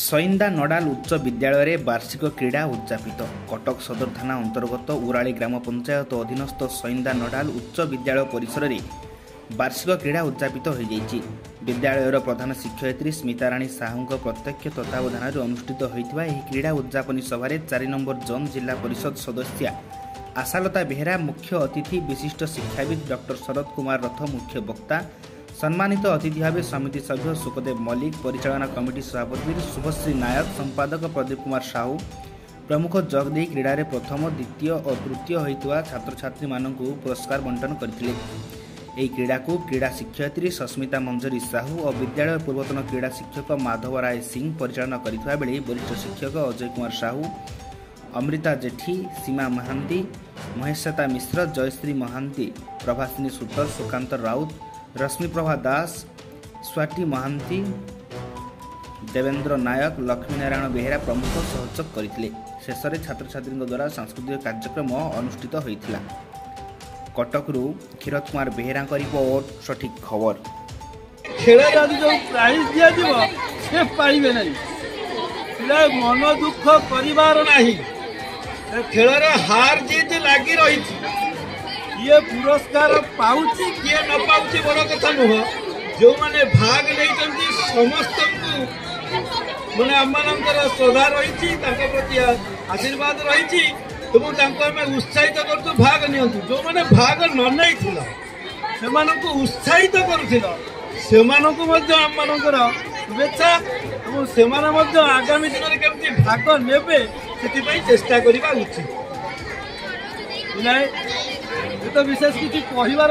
सईंदा Nadal उच्च विद्यालय वार्षिक क्रीड़ा उद्यापित। कटक सदर थाना अंतर्गत उराली ग्राम पंचायत अधीनस्थ सईंदा नडाल उच्च विद्यालय परिसर में वार्षिक क्रीड़ा उद्यापित हो जाइछि। विद्यालयर प्रधान शिक्षयित्री स्मिताराणी साहू प्रत्यक्ष तत्वावधान अनुष्ठित होता यह क्रीड़ा उद्यापन सभा 4 नंबर जोन जिला परिषद सदस्या आशालता बेहेरा, मुख्य अतिथि विशिष्ट शिक्षाविद डॉक्टर शरद कुमार रथ मुख्य वक्ता, सम्मानित अतिथि भाव समिति सभ्य सुखदेव मल्लिक, परिचालना कमिटी सभापति शुभश्री नायक, संपादक प्रदीप कुमार साहू प्रमुख जोगदे क्रीड़ा में प्रथम, द्वितीय और तृतीय होता छात्र छात्री मानू पुरस्कार बंटन करते। यह क्रीड़ा को क्रीड़ा शिक्षयित्री सस्मिता मंजरी साहू और विद्यालय पूर्वतन क्रीड़ा शिक्षक माधव राय सिंह परिचालना करथिबा बेले वरिष्ठ शिक्षक अजय कुमार साहू, अमृता जेठी, सीमा महांती, महेशता मिश्र, जयश्री महांती, प्रभासिनी सूतर, सुकांत राउत, रश्मिप्रभा दास, स्वाति महांती, देवेंद्र नायक, लक्ष्मीनारायण बेहेरा प्रमुख सहयोग करथिले। शेष में छात्र छात्री द्वारा सांस्कृतिक कार्यक्रम अनुष्ठित होता। कटकरू क्षीरद कुमार बेहेरा रिपोर्ट, सठिक खबर। खेल जो प्राइज दिया पाइबे नहीं, मन दुख परिवार नहीं, खेल हार जीत लगी रही। ये पुरस्कार पाउची किए न पाउची बड़ कथा नुह। जो माने भाग नहीं समस्त मैंने आम श्रद्धा रही, प्रति आशीर्वाद रही, तो उत्साहित कर भाग नि। जो मैंने भाग न नहीं से उत्साहित कर शुभेच्छा। से आगामी दिन में केमती भाग ने चेष्टा करवा उचित। तो विशेष किसी कहबार